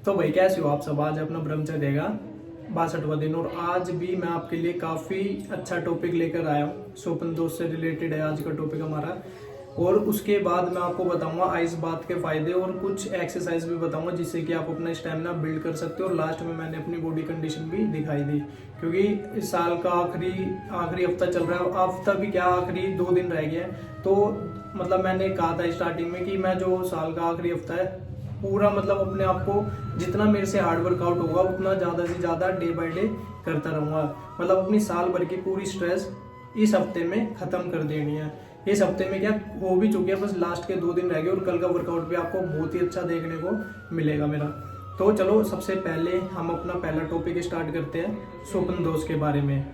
तो भाई कैसे हो आप सब। आज अपना ब्रह्मचर्य रहेगा 62वां दिन और आज भी मैं आपके लिए काफ़ी अच्छा टॉपिक लेकर आया हूँ। स्वप्न दोष से रिलेटेड है आज का टॉपिक हमारा। और उसके बाद मैं आपको बताऊंगा आइस बात के फायदे और कुछ एक्सरसाइज भी बताऊंगा जिससे कि आप अपना स्टेमिना बिल्ड कर सकते हो। और लास्ट में मैंने अपनी बॉडी कंडीशन भी दिखाई दी, क्योंकि इस साल का आखिरी हफ्ता चल रहा है। हफ्ता भी क्या, आखिरी 2 दिन रह गए हैं। तो मतलब मैंने कहा था स्टार्टिंग में कि मैं जो साल का आखिरी हफ्ता है पूरा मतलब अपने आप को जितना मेरे से हार्ड वर्कआउट होगा उतना ज़्यादा से ज़्यादा डे बाय डे करता रहूँगा। मतलब अपनी साल भर की पूरी स्ट्रेस इस हफ्ते में ख़त्म कर देनी है। इस हफ्ते में क्या हो भी चुकी है, बस लास्ट के 2 दिन रह गए और कल का वर्कआउट भी आपको बहुत ही अच्छा देखने को मिलेगा मेरा। तो चलो सबसे पहले हम अपना पहला टॉपिक स्टार्ट करते हैं स्वप्न दोष के बारे में।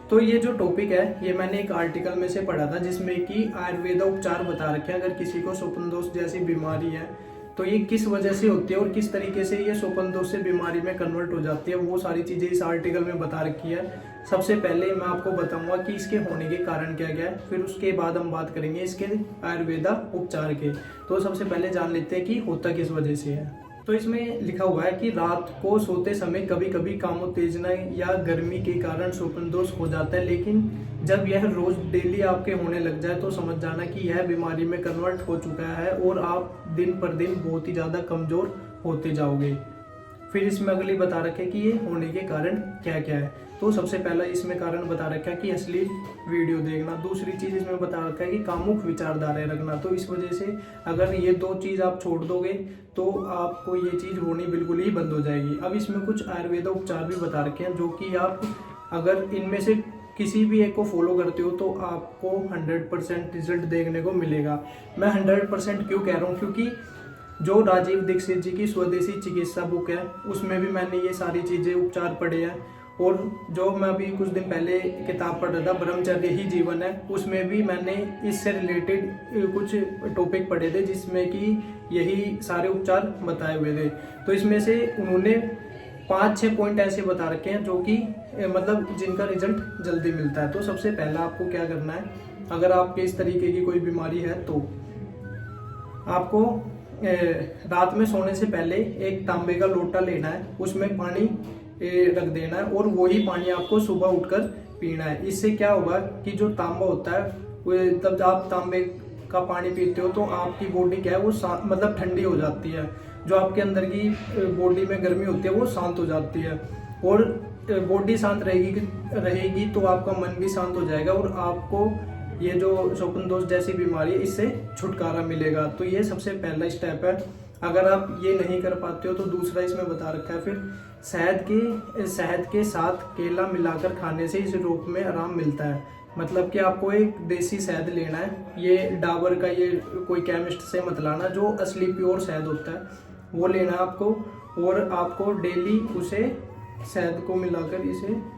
तो ये जो टॉपिक है ये मैंने एक आर्टिकल में से पढ़ा था जिसमें कि आयुर्वेदा उपचार बता रखे हैं। अगर किसी को स्वप्न दोष जैसी बीमारी है तो ये किस वजह से होती है और किस तरीके से ये स्वप्न दोष से बीमारी में कन्वर्ट हो जाती है, वो सारी चीज़ें इस आर्टिकल में बता रखी है। सबसे पहले मैं आपको बताऊंगा कि इसके होने के कारण क्या क्या है, फिर उसके बाद हम बात करेंगे इसके आयुर्वेदा उपचार के। तो सबसे पहले जान लेते हैं कि होता किस वजह से है। तो इसमें लिखा हुआ है कि रात को सोते समय कभी कभी कामोत्तेजना या गर्मी के कारण स्वप्न दोष हो जाता है, लेकिन जब यह रोज डेली आपके होने लग जाए तो समझ जाना कि यह बीमारी में कन्वर्ट हो चुका है और आप दिन पर दिन बहुत ही ज़्यादा कमज़ोर होते जाओगे। फिर इसमें अगली बता रखे कि ये होने के कारण क्या क्या है। तो सबसे पहला इसमें कारण बता रखा है कि अश्लील वीडियो देखना। दूसरी चीज़ इसमें बता रखा है कि कामुक विचारधाराएं रखना। तो इस वजह से अगर ये 2 चीज़ आप छोड़ दोगे तो आपको ये चीज़ होनी बिल्कुल ही बंद हो जाएगी। अब इसमें कुछ आयुर्वेदा उपचार भी बता रखे हैं जो कि आप अगर इनमें से किसी भी एक को फॉलो करते हो तो आपको 100% रिजल्ट देखने को मिलेगा। मैं 100% क्यों कह रहा हूँ, क्योंकि जो राजीव दीक्षित जी की स्वदेशी चिकित्सा बुक है उसमें भी मैंने ये सारी चीज़ें उपचार पढ़े हैं। और जो मैं अभी कुछ दिन पहले किताब पढ़ रहा था ब्रह्मचर्य ही जीवन है, उसमें भी मैंने इससे रिलेटेड कुछ टॉपिक पढ़े थे जिसमें कि यही सारे उपचार बताए हुए थे। तो इसमें से उन्होंने 5-6 पॉइंट ऐसे बता रखे हैं जो कि मतलब जिनका रिजल्ट जल्दी मिलता है। तो सबसे पहला आपको क्या करना है, अगर आपके इस तरीके की कोई बीमारी है तो आपको रात में सोने से पहले एक तांबे का लोटा लेना है, उसमें पानी रख देना है और वही पानी आपको सुबह उठकर पीना है। इससे क्या होगा कि जो तांबा होता है वो तब आप तांबे का पानी पीते हो तो आपकी बॉडी क्या है वो मतलब ठंडी हो जाती है। जो आपके अंदर की बॉडी में गर्मी होती है वो शांत हो जाती है और बॉडी शांत रहेगी तो आपका मन भी शांत हो जाएगा और आपको ये जो स्वप्न दोष जैसी बीमारी है इससे छुटकारा मिलेगा। तो ये सबसे पहला स्टेप है। अगर आप ये नहीं कर पाते हो तो दूसरा इसमें बता रखा है फिर शहद के साथ केला मिलाकर खाने से इस रोग में आराम मिलता है। मतलब कि आपको एक देसी शहद लेना है, ये डाबर का ये कोई केमिस्ट से मत लाना, जो असली प्योर शहद होता है वो लेना है आपको। और आपको डेली उसे शहद को मिलाकर इसे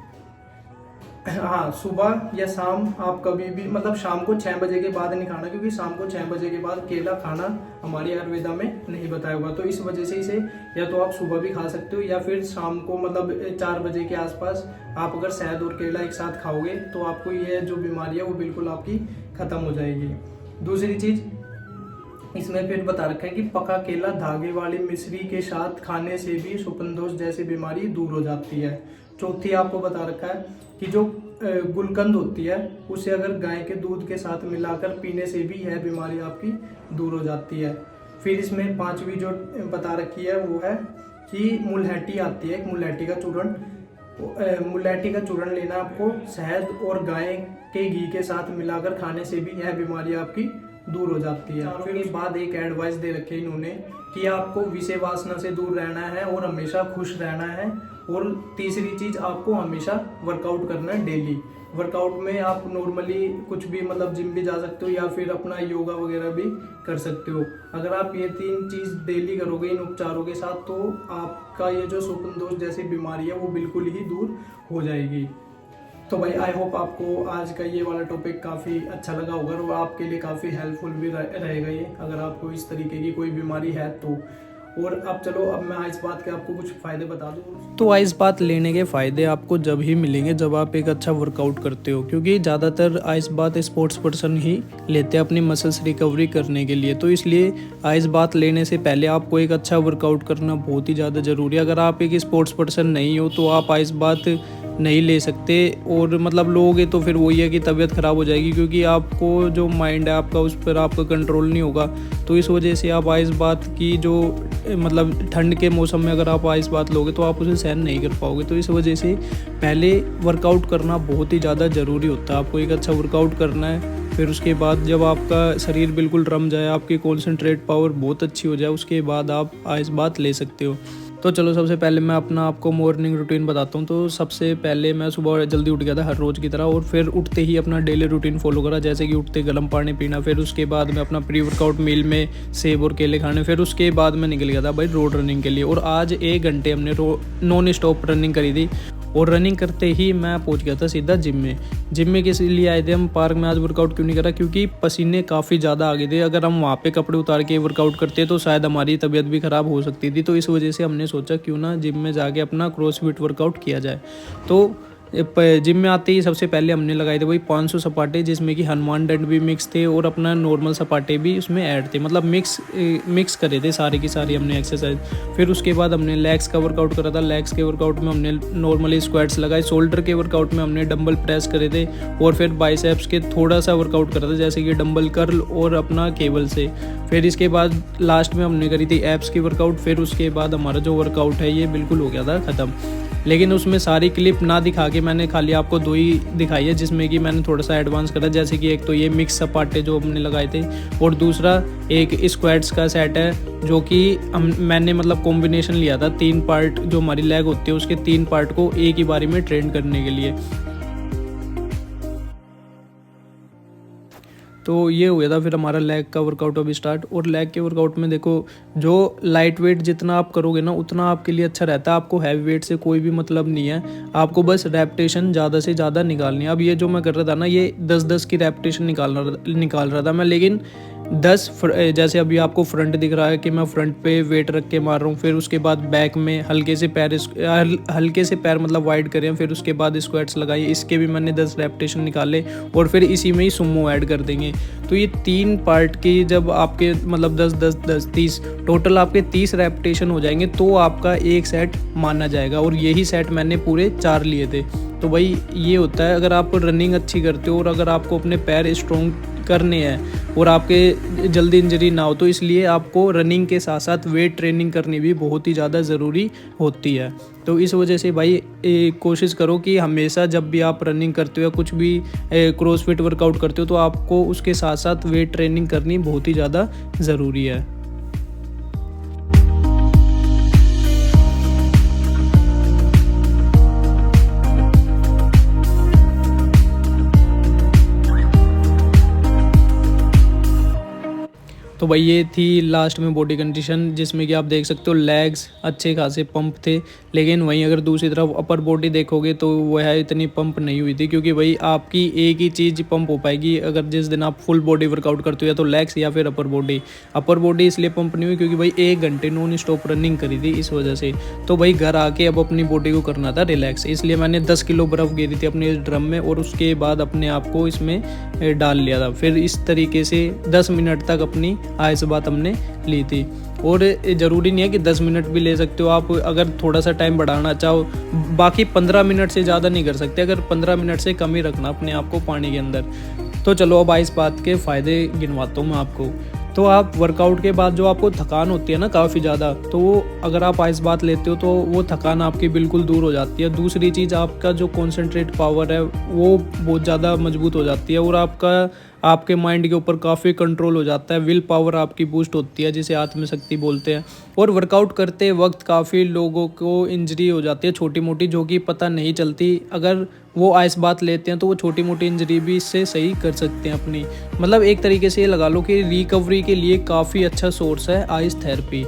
सुबह या शाम आप कभी भी मतलब शाम को 6 बजे के बाद नहीं खाना, क्योंकि शाम को 6 बजे के बाद केला खाना हमारी आयुर्वेदा में नहीं बताया हुआ। तो इस वजह से इसे या तो आप सुबह भी खा सकते हो या फिर शाम को मतलब 4 बजे के आसपास आप अगर शहद और केला एक साथ खाओगे तो आपको ये जो बीमारी है वो बिल्कुल आपकी खत्म हो जाएगी। दूसरी चीज इसमें फिर बता रखा है कि पका केला धागे वाली मिश्री के साथ खाने से भी स्वप्न दोष जैसी बीमारी दूर हो जाती है। चौथी आपको बता रखा है कि जो गुलकंद होती है उसे अगर गाय के दूध के साथ मिलाकर पीने से भी यह बीमारी आपकी दूर हो जाती है। फिर इसमें 5वीं जो बता रखी है वो है कि मुलहट्टी आती है, मुलहट्टी का चूर्ण लेना आपको शहद और गाय के घी के साथ मिलाकर खाने से भी यह बीमारी आपकी दूर हो जाती है। फिर इस बाद एक एडवाइस दे रखी है इन्होंने कि आपको विषय वासना से दूर रहना है और हमेशा खुश रहना है। और तीसरी चीज आपको हमेशा वर्कआउट करना है डेली। वर्कआउट में आप नॉर्मली कुछ भी मतलब जिम भी जा सकते हो या फिर अपना योगा वगैरह भी कर सकते हो। अगर आप ये 3 चीज डेली करोगे इन उपचारों के साथ तो आपका ये जो स्वप्न दोष जैसी बीमारी है वो बिल्कुल ही दूर हो जाएगी। तो भाई आई होप आपको आज का ये वाला टॉपिक काफ़ी अच्छा लगा होगा और आपके लिए काफ़ी हेल्पफुल भी रहेगा ये, अगर आपको इस तरीके की कोई बीमारी है तो। और अब चलो, अब मैं आइस बात के आपको कुछ फ़ायदे बता दूँ। तो आइस बात लेने के फ़ायदे आपको जब ही मिलेंगे जब आप एक अच्छा वर्कआउट करते हो, क्योंकि ज़्यादातर आइस बात स्पोर्ट्स पर्सन ही लेते हैं अपनी मसल्स रिकवरी करने के लिए। तो इसलिए आइस बात लेने से पहले आपको एक अच्छा वर्कआउट करना बहुत ही ज़्यादा ज़रूरी है। अगर आप एक स्पोर्ट्स पर्सन नहीं हो तो आप आइस बात नहीं ले सकते, और मतलब लोगे तो फिर वही है कि तबीयत ख़राब हो जाएगी, क्योंकि आपको जो माइंड है आपका उस पर आपका कंट्रोल नहीं होगा। तो इस वजह से आप आइस बात की जो मतलब ठंड के मौसम में अगर आप आइस बात लोगे तो आप उसे सहन नहीं कर पाओगे। तो इस वजह से पहले वर्कआउट करना बहुत ही ज़्यादा ज़रूरी होता है। आपको एक अच्छा वर्कआउट करना है, फिर उसके बाद जब आपका शरीर बिल्कुल रम जाए, आपकी कॉन्सेंट्रेट पावर बहुत अच्छी हो जाए, उसके बाद आप आइस बात ले सकते हो। तो चलो, सबसे पहले मैं अपना आपको मॉर्निंग रूटीन बताता हूँ। तो सबसे पहले मैं सुबह जल्दी उठ गया था हर रोज़ की तरह, और फिर उठते ही अपना डेली रूटीन फॉलो करा, जैसे कि उठते गर्म पानी पीना, फिर उसके बाद में अपना प्री वर्कआउट मील में सेब और केले खाने, फिर उसके बाद मैं निकल गया था भाई रोड रनिंग के लिए। और आज 1 घंटे हमने नॉन स्टॉप रनिंग करी थी, और रनिंग करते ही मैं पहुंच गया था सीधा जिम में। जिम में किस लिए आए थे हम पार्क में? आज वर्कआउट क्यों नहीं करा? क्योंकि पसीने काफ़ी ज़्यादा आ गए थे। अगर हम वहाँ पे कपड़े उतार के वर्कआउट करते तो शायद हमारी तबीयत भी ख़राब हो सकती थी। तो इस वजह से हमने सोचा क्यों ना जिम में जाके अपना क्रॉसफिट वर्कआउट किया जाए। तो जिम में आते ही सबसे पहले हमने लगाए थे वही 500 सपाटे, जिसमें कि हनुमान दंड भी मिक्स थे और अपना नॉर्मल सपाटे भी उसमें ऐड थे, मतलब मिक्स करे थे सारी की सारी हमने एक्सरसाइज। फिर उसके बाद हमने लेग्स का वर्कआउट करा था। लेग्स के वर्कआउट में हमने नॉर्मली स्क्वाट्स लगाए। शोल्डर के वर्कआउट में हमने डंबल प्रेस करे थे, और फिर बाइसेप्स के थोड़ा सा वर्कआउट करा था, जैसे कि डंबल कर्ल और अपना केबल से। फिर इसके बाद लास्ट में हमने करी थी एब्स की वर्कआउट। फिर उसके बाद हमारा जो वर्कआउट है ये बिल्कुल हो गया था ख़त्म। लेकिन उसमें सारी क्लिप ना दिखा के मैंने खाली आपको 2 ही दिखाई है, जिसमें कि मैंने थोड़ा सा एडवांस करा, जैसे कि एक तो ये मिक्स सपाटे जो हमने लगाए थे, और दूसरा एक स्क्वाट्स का सेट है जो कि मैंने मतलब कॉम्बिनेशन लिया था 3 पार्ट, जो हमारी लेग होती है उसके 3 पार्ट को एक ही बारी में ट्रेन करने के लिए। तो ये हो गया था फिर हमारा लेग का वर्कआउट अभी स्टार्ट। और लेग के वर्कआउट में देखो, जो लाइट वेट जितना आप करोगे ना उतना आपके लिए अच्छा रहता है। आपको हैवी वेट से कोई भी मतलब नहीं है, आपको बस रैपिटेशन ज़्यादा से ज़्यादा निकालनी है। अब ये जो मैं कर रहा था ना, ये 10-10 की रैपिटेशन निकाल रहा था मैं, लेकिन 10 जैसे अभी आपको फ्रंट दिख रहा है कि मैं फ्रंट पे वेट रख के मार रहा हूँ। फिर उसके बाद बैक में हल्के से पैर मतलब वाइड करें। फिर उसके बाद स्क्वाट्स लगाइए, इसके भी मैंने 10 रैपिटेशन निकाले, और फिर इसी में ही सुमो ऐड कर देंगे। तो ये 3 पार्ट की जब आपके मतलब 10-10-10 30 टोटल आपके 30 रैपिटेशन हो जाएंगे तो आपका एक सेट माना जाएगा। और यही सेट मैंने पूरे 4 लिए थे। तो भाई ये होता है, अगर आप रनिंग अच्छी करते हो और अगर आपको अपने पैर स्ट्रॉन्ग करने हैं और आपके जल्दी इंजरी ना हो, तो इसलिए आपको रनिंग के साथ साथ वेट ट्रेनिंग करनी भी बहुत ही ज़्यादा ज़रूरी होती है। तो इस वजह से भाई कोशिश करो कि हमेशा जब भी आप रनिंग करते हो या कुछ भी क्रॉसफिट वर्कआउट करते हो तो आपको उसके साथ साथ वेट ट्रेनिंग करनी बहुत ही ज़्यादा ज़रूरी है। तो भाई ये थी लास्ट में बॉडी कंडीशन, जिसमें कि आप देख सकते हो लेग्स अच्छे खासे पंप थे। लेकिन वहीं अगर दूसरी तरफ अपर बॉडी देखोगे तो वह इतनी पंप नहीं हुई थी, क्योंकि भाई आपकी एक ही चीज़ पंप हो पाएगी अगर जिस दिन आप फुल बॉडी वर्कआउट करते हो, या तो लेग्स या फिर अपर बॉडी इसलिए पंप नहीं हुई क्योंकि भाई 1 घंटे नॉन स्टॉप रनिंग करी थी इस वजह से। तो भाई घर आके अब अपनी बॉडी को करना था रिलैक्स, इसलिए मैंने 10 किलो बर्फ़ गिरी थी अपने इस ड्रम में, और उसके बाद अपने आप को इसमें डाल लिया था। फिर इस तरीके से 10 मिनट तक अपनी आइस बात हमने ली थी। और ज़रूरी नहीं है कि 10 मिनट भी ले सकते हो आप, अगर थोड़ा सा टाइम बढ़ाना चाहो। बाकी 15 मिनट से ज़्यादा नहीं कर सकते, अगर 15 मिनट से कम ही रखना अपने आप को पानी के अंदर। तो चलो अब आइस बात के फ़ायदे गिनवाता हूँ मैं आपको। तो आप वर्कआउट के बाद जो आपको थकान होती है ना काफ़ी ज़्यादा, तो वो अगर आप आइस बात लेते हो तो वो थकान आपकी बिल्कुल दूर हो जाती है। दूसरी चीज़, आपका जो कॉन्सेंट्रेट पावर है वो बहुत ज़्यादा मजबूत हो जाती है, और आपके माइंड के ऊपर काफ़ी कंट्रोल हो जाता है। विल पावर आपकी बूस्ट होती है, जिसे आत्मशक्ति बोलते हैं। और वर्कआउट करते वक्त काफ़ी लोगों को इंजरी हो जाती है छोटी मोटी, जो कि पता नहीं चलती। अगर वो आइस बात लेते हैं तो वो छोटी मोटी इंजरी भी इससे सही कर सकते हैं अपनी। मतलब एक तरीके से ये लगा लो कि रिकवरी के लिए काफ़ी अच्छा सोर्स है आइस थेरेपी।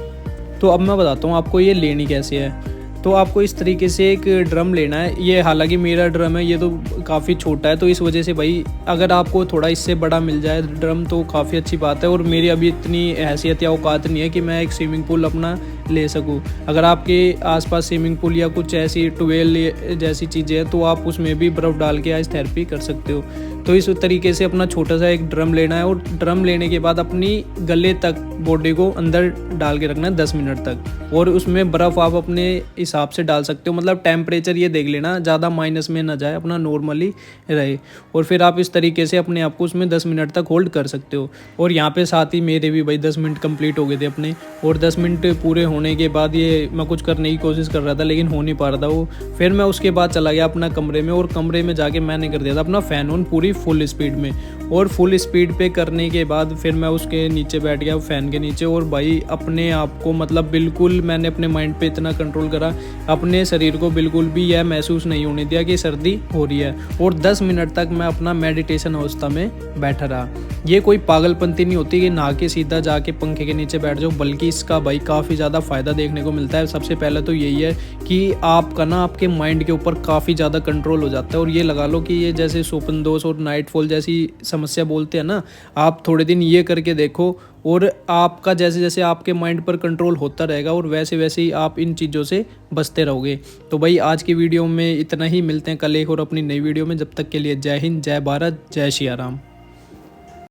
तो अब मैं बताता हूँ आपको ये लेनी कैसे है। तो आपको इस तरीके से एक ड्रम लेना है। ये हालांकि मेरा ड्रम है, ये तो काफ़ी छोटा है, तो इस वजह से भाई अगर आपको थोड़ा इससे बड़ा मिल जाए ड्रम तो काफ़ी अच्छी बात है। और मेरी अभी इतनी हैसियत या औकात नहीं है कि मैं एक स्विमिंग पूल अपना ले सकूँ। अगर आपके आसपास स्विमिंग पूल या कुछ ऐसी ट्यूबवेल जैसी चीज़ें हैं तो आप उसमें भी बर्फ़ डाल के आइस थेरेपी कर सकते हो। तो इस तरीके से अपना छोटा सा एक ड्रम लेना है और ड्रम लेने के बाद अपनी गले तक बॉडी को अंदर डाल के रखना है 10 मिनट तक, और उसमें बर्फ़ आप अपने हिसाब से डाल सकते हो। मतलब टेम्परेचर ये देख लेना ज़्यादा माइनस में ना जाए, अपना नॉर्मली रहे। और फिर आप इस तरीके से अपने आप को उसमें 10 मिनट तक होल्ड कर सकते हो। और यहाँ पे साथ ही मेरे भी भाई 10 मिनट कंप्लीट हो गए थे अपने, और 10 मिनट पूरे होने के बाद ये मैं कुछ करने की कोशिश कर रहा था लेकिन हो नहीं पा रहा था वो। फिर मैं उसके बाद चला गया अपना कमरे में, और कमरे में जाके मैंने कर दिया था अपना फ़ैन ऑन पूरी फुल स्पीड में। और फुल स्पीड पे करने के बाद फिर मैं उसके नीचे बैठ गया फ़ैन के नीचे, और भाई अपने आप को मतलब बिल्कुल मैंने अपने माइंड पे इतना कंट्रोल करा, अपने शरीर को बिल्कुल भी यह महसूस नहीं होने दिया कि सर्दी हो रही है। और 10 मिनट तक मैं अपना मेडिटेशन अवस्था में बैठा रहा। ये कोई पागलपंती नहीं होती कि नहा के सीधा जाके पंखे के नीचे बैठ जाओ, बल्कि इसका भाई काफ़ी ज़्यादा फ़ायदा देखने को मिलता है। सबसे पहले तो यही है कि आपका ना आपके माइंड के ऊपर काफ़ी ज़्यादा कंट्रोल हो जाता है। और ये लगा लो कि ये जैसे स्वप्न दोष और नाइटफॉल जैसी समस्या बोलते हैं ना, आप थोड़े दिन ये करके देखो, और आपका जैसे जैसे आपके माइंड पर कंट्रोल होता रहेगा और वैसे वैसे ही आप इन चीज़ों से बचते रहोगे। तो भाई आज की वीडियो में इतना ही, मिलते हैं कल एक और अपनी नई वीडियो में। जब तक के लिए जय हिंद, जय भारत, जय श्री राम।